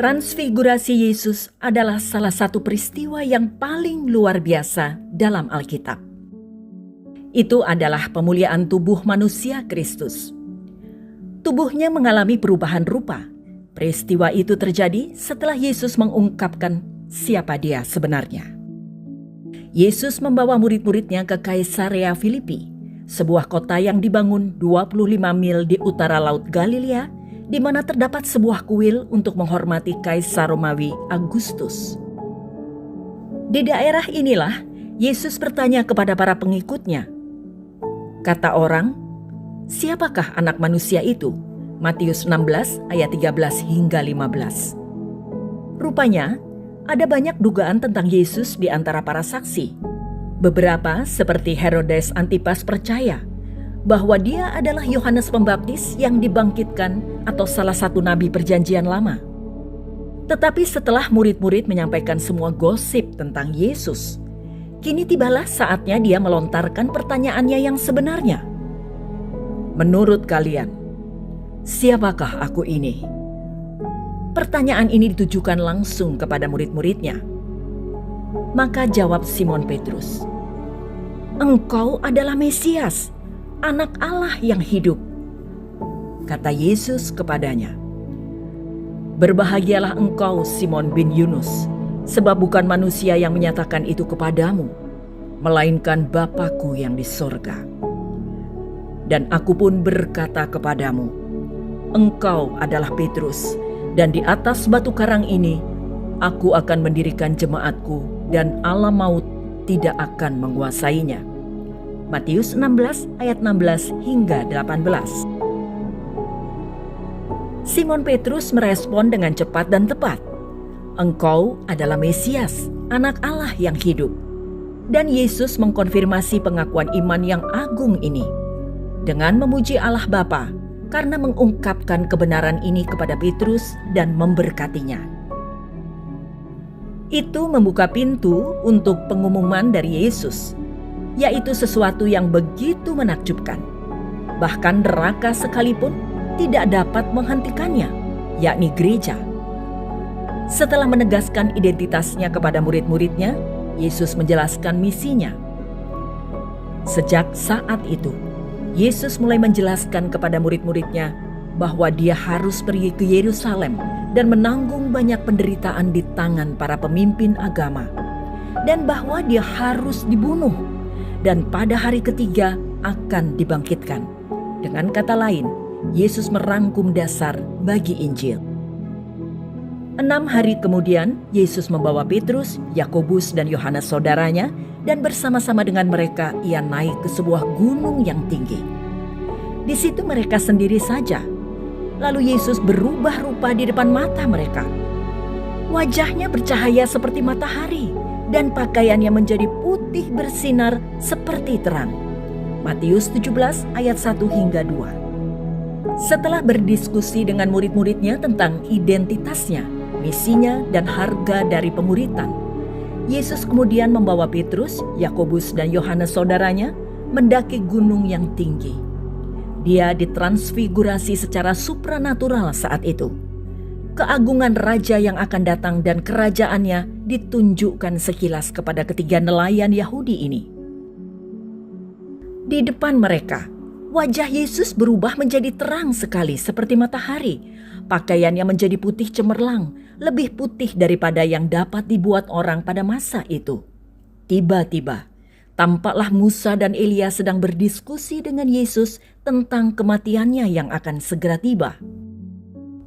Transfigurasi Yesus adalah salah satu peristiwa yang paling luar biasa dalam Alkitab. Itu adalah pemuliaan tubuh manusia Kristus. Tubuhnya mengalami perubahan rupa. Peristiwa itu terjadi setelah Yesus mengungkapkan siapa Dia sebenarnya. Yesus membawa murid-muridnya ke Kaisarea Filipi, sebuah kota yang dibangun 25 mil di utara Laut Galilea, di mana terdapat sebuah kuil untuk menghormati Kaisar Romawi Agustus. Di daerah inilah Yesus bertanya kepada para pengikutnya. Kata orang, "Siapakah anak manusia itu?" Matius 16 ayat 13 hingga 15. Rupanya ada banyak dugaan tentang Yesus di antara para saksi. Beberapa seperti Herodes Antipas percaya bahwa Dia adalah Yohanes Pembaptis yang dibangkitkan atau salah satu nabi perjanjian lama. Tetapi setelah murid-murid menyampaikan semua gosip tentang Yesus, kini tibalah saatnya Dia melontarkan pertanyaannya yang sebenarnya. Menurut kalian, siapakah aku ini? Pertanyaan ini ditujukan langsung kepada murid-muridnya. Maka jawab Simon Petrus, "Engkau adalah Mesias, Anak Allah yang hidup." Kata Yesus kepadanya, "Berbahagialah engkau Simon bin Yunus, sebab bukan manusia yang menyatakan itu kepadamu, melainkan Bapa-Ku yang di sorga. Dan aku pun berkata kepadamu, engkau adalah Petrus, dan di atas batu karang ini, aku akan mendirikan jemaatku, dan alam maut tidak akan menguasainya." Matius 16 ayat 16 hingga 18. Simon Petrus merespon dengan cepat dan tepat. "Engkau adalah Mesias, Anak Allah yang hidup." Dan Yesus mengkonfirmasi pengakuan iman yang agung ini dengan memuji Allah Bapa karena mengungkapkan kebenaran ini kepada Petrus dan memberkatinya. Itu membuka pintu untuk pengumuman dari Yesus, yaitu sesuatu yang begitu menakjubkan. Bahkan neraka sekalipun tidak dapat menghentikannya, yakni gereja. Setelah menegaskan identitasnya kepada murid-muridnya, Yesus menjelaskan misinya. Sejak saat itu, Yesus mulai menjelaskan kepada murid-muridnya bahwa Dia harus pergi ke Yerusalem dan menanggung banyak penderitaan di tangan para pemimpin agama, dan bahwa Dia harus dibunuh dan pada hari ketiga akan dibangkitkan. Dengan kata lain, Yesus merangkum dasar bagi Injil. 6 hari kemudian, Yesus membawa Petrus, Yakobus, dan Yohanes saudaranya, dan bersama-sama dengan mereka ia naik ke sebuah gunung yang tinggi. Di situ mereka sendiri saja. Lalu Yesus berubah rupa di depan mata mereka. Wajahnya bercahaya seperti matahari, dan pakaiannya menjadi putih bersinar seperti terang. Matius 17 ayat 1 hingga 2. Setelah berdiskusi dengan murid-muridnya tentang identitasnya, misinya, dan harga dari pemuritan, Yesus kemudian membawa Petrus, Yakobus, dan Yohanes saudaranya mendaki gunung yang tinggi. Dia ditransfigurasi secara supranatural saat itu. Keagungan raja yang akan datang dan kerajaannya ditunjukkan sekilas kepada ketiga nelayan Yahudi ini. Di depan mereka, wajah Yesus berubah menjadi terang sekali seperti matahari. Pakaiannya menjadi putih cemerlang, lebih putih daripada yang dapat dibuat orang pada masa itu. Tiba-tiba, tampaklah Musa dan Elia sedang berdiskusi dengan Yesus tentang kematiannya yang akan segera tiba.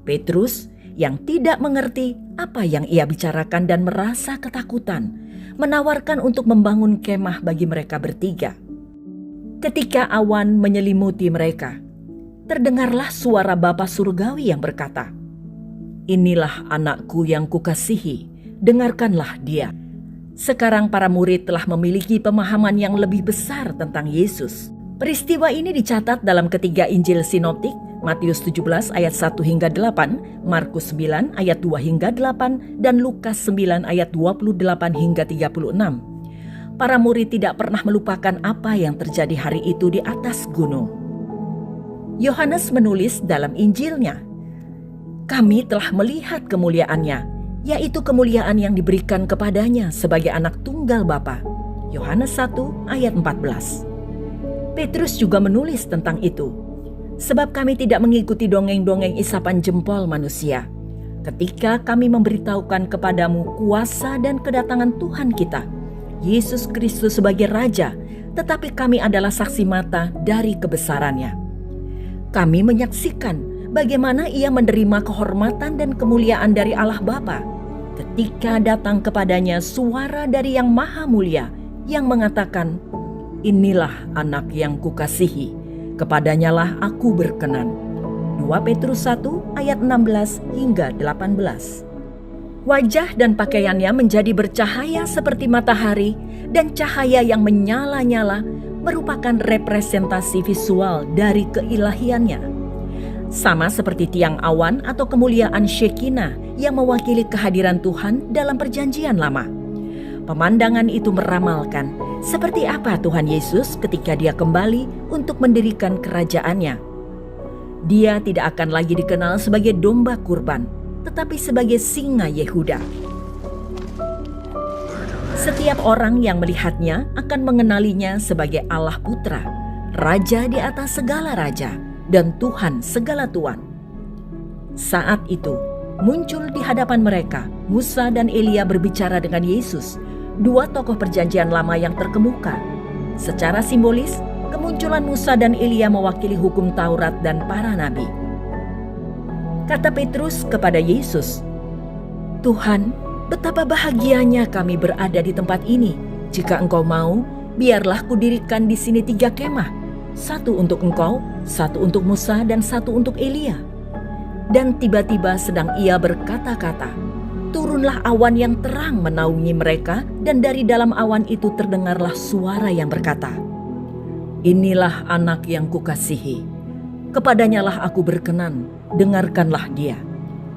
Petrus yang tidak mengerti apa yang ia bicarakan dan merasa ketakutan, menawarkan untuk membangun kemah bagi mereka bertiga. Ketika awan menyelimuti mereka, terdengarlah suara Bapa Surgawi yang berkata, "Inilah anakku yang kukasihi, dengarkanlah dia." Sekarang para murid telah memiliki pemahaman yang lebih besar tentang Yesus. Peristiwa ini dicatat dalam ketiga Injil Sinoptik, Matius 17 ayat 1 hingga 8, Markus 9 ayat 2 hingga 8, dan Lukas 9 ayat 28 hingga 36. Para murid tidak pernah melupakan apa yang terjadi hari itu di atas gunung. Yohanes menulis dalam Injilnya, Kami telah melihat kemuliaannya, yaitu kemuliaan yang diberikan kepadanya sebagai anak tunggal Bapa. Yohanes 1 ayat 14. Petrus juga menulis tentang itu. Sebab kami tidak mengikuti dongeng-dongeng isapan jempol manusia. Ketika kami memberitahukan kepadamu kuasa dan kedatangan Tuhan kita, Yesus Kristus sebagai Raja, tetapi kami adalah saksi mata dari kebesarannya. Kami menyaksikan bagaimana ia menerima kehormatan dan kemuliaan dari Allah Bapa ketika datang kepadanya suara dari Yang Maha Mulia yang mengatakan, "Inilah anak yang kukasihi, kepadanyalah aku berkenan." 2 Petrus 1 ayat 16 hingga 18. Wajah dan pakaiannya menjadi bercahaya seperti matahari, dan cahaya yang menyala-nyala merupakan representasi visual dari keilahiannya. Sama seperti tiang awan atau kemuliaan Shekinah yang mewakili kehadiran Tuhan dalam perjanjian lama. Pemandangan itu meramalkan seperti apa Tuhan Yesus ketika dia kembali untuk mendirikan kerajaannya. Dia tidak akan lagi dikenal sebagai domba kurban, tetapi sebagai singa Yehuda. Setiap orang yang melihatnya akan mengenalinya sebagai Allah Putra, Raja di atas segala raja, dan Tuhan segala Tuan. Saat itu, muncul di hadapan mereka Musa dan Elia berbicara dengan Yesus, dua tokoh perjanjian lama yang terkemuka. Secara simbolis, kemunculan Musa dan Elia mewakili hukum Taurat dan para nabi. Kata Petrus kepada Yesus, "Tuhan, betapa bahagianya kami berada di tempat ini. Jika Engkau mau, biarlah kudirikan di sini 3 kemah, 1 untuk Engkau, 1 untuk Musa, dan 1 untuk Elia." Dan tiba-tiba sedang ia berkata-kata, turunlah awan yang terang menaungi mereka, dan dari dalam awan itu terdengarlah suara yang berkata, "Inilah anak yang kukasihi, kepadanyalah aku berkenan, dengarkanlah dia."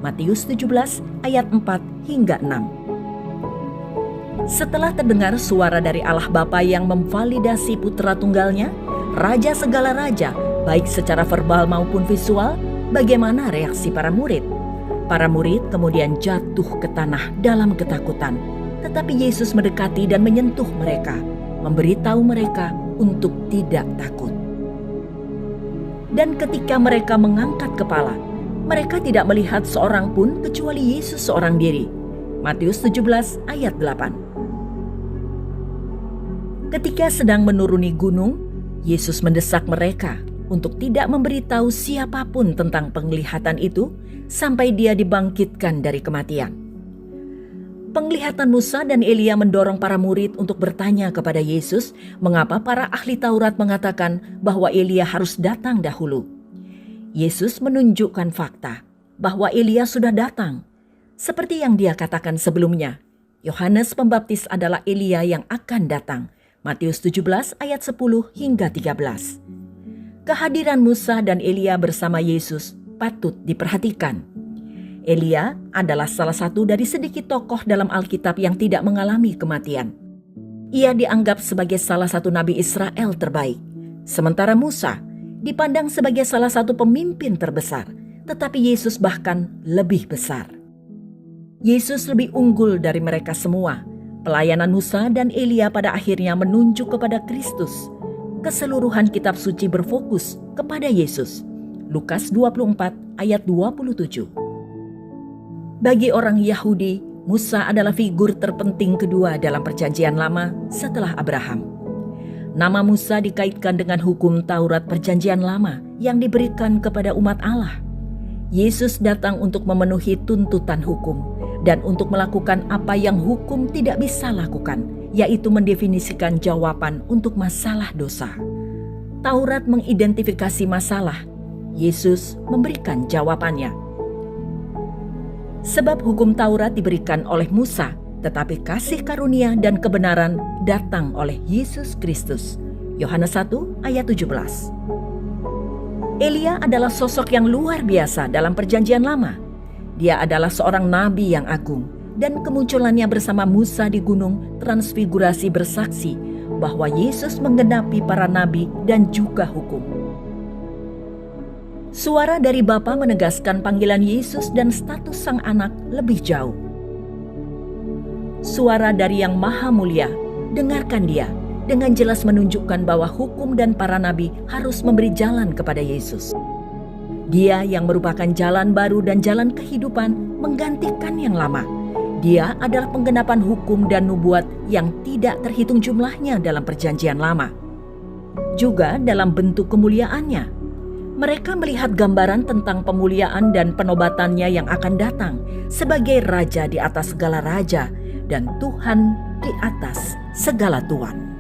Matius 17 ayat 4 hingga 6. Setelah terdengar suara dari Allah Bapa yang memvalidasi putra tunggalnya, Raja segala raja, baik secara verbal maupun visual, bagaimana reaksi para murid? Para murid kemudian jatuh ke tanah dalam ketakutan. Tetapi Yesus mendekati dan menyentuh mereka, memberitahu mereka untuk tidak takut. Dan ketika mereka mengangkat kepala, mereka tidak melihat seorang pun kecuali Yesus seorang diri. Matius 17 ayat 8. Ketika sedang menuruni gunung, Yesus mendesak mereka untuk tidak memberitahu siapapun tentang penglihatan itu sampai dia dibangkitkan dari kematian. Penglihatan Musa dan Elia mendorong para murid untuk bertanya kepada Yesus mengapa para ahli Taurat mengatakan bahwa Elia harus datang dahulu. Yesus menunjukkan fakta bahwa Elia sudah datang. Seperti yang dia katakan sebelumnya, Yohanes Pembaptis adalah Elia yang akan datang. Matius 17 ayat 10 hingga 13. Kehadiran Musa dan Elia bersama Yesus patut diperhatikan. Elia adalah salah satu dari sedikit tokoh dalam Alkitab yang tidak mengalami kematian. Ia dianggap sebagai salah satu nabi Israel terbaik. Sementara Musa dipandang sebagai salah satu pemimpin terbesar, tetapi Yesus bahkan lebih besar. Yesus lebih unggul dari mereka semua. Pelayanan Musa dan Elia pada akhirnya menunjuk kepada Kristus. Keseluruhan kitab suci berfokus kepada Yesus. Lukas 24 ayat 27. Bagi orang Yahudi, Musa adalah figur terpenting kedua dalam perjanjian lama setelah Abraham. Nama Musa dikaitkan dengan hukum Taurat perjanjian lama yang diberikan kepada umat Allah. Yesus datang untuk memenuhi tuntutan hukum dan untuk melakukan apa yang hukum tidak bisa lakukan, yaitu mendefinisikan jawaban untuk masalah dosa. Taurat mengidentifikasi masalah, Yesus memberikan jawabannya. Sebab hukum Taurat diberikan oleh Musa, tetapi kasih karunia dan kebenaran datang oleh Yesus Kristus. Yohanes 1 ayat 17. Elia adalah sosok yang luar biasa dalam perjanjian lama. Dia adalah seorang nabi yang agung, dan kemunculannya bersama Musa di gunung transfigurasi bersaksi bahwa Yesus menggenapi para nabi dan juga hukum. Suara dari Bapa menegaskan panggilan Yesus dan status sang anak lebih jauh. Suara dari Yang Maha Mulia, dengarkan Dia, dengan jelas menunjukkan bahwa hukum dan para nabi harus memberi jalan kepada Yesus. Dia yang merupakan jalan baru dan jalan kehidupan menggantikan yang lama. Dia adalah penggenapan hukum dan nubuat yang tidak terhitung jumlahnya dalam perjanjian lama. Juga dalam bentuk kemuliaannya. Mereka melihat gambaran tentang pemuliaan dan penobatannya yang akan datang sebagai Raja di atas segala raja dan Tuhan di atas segala Tuan.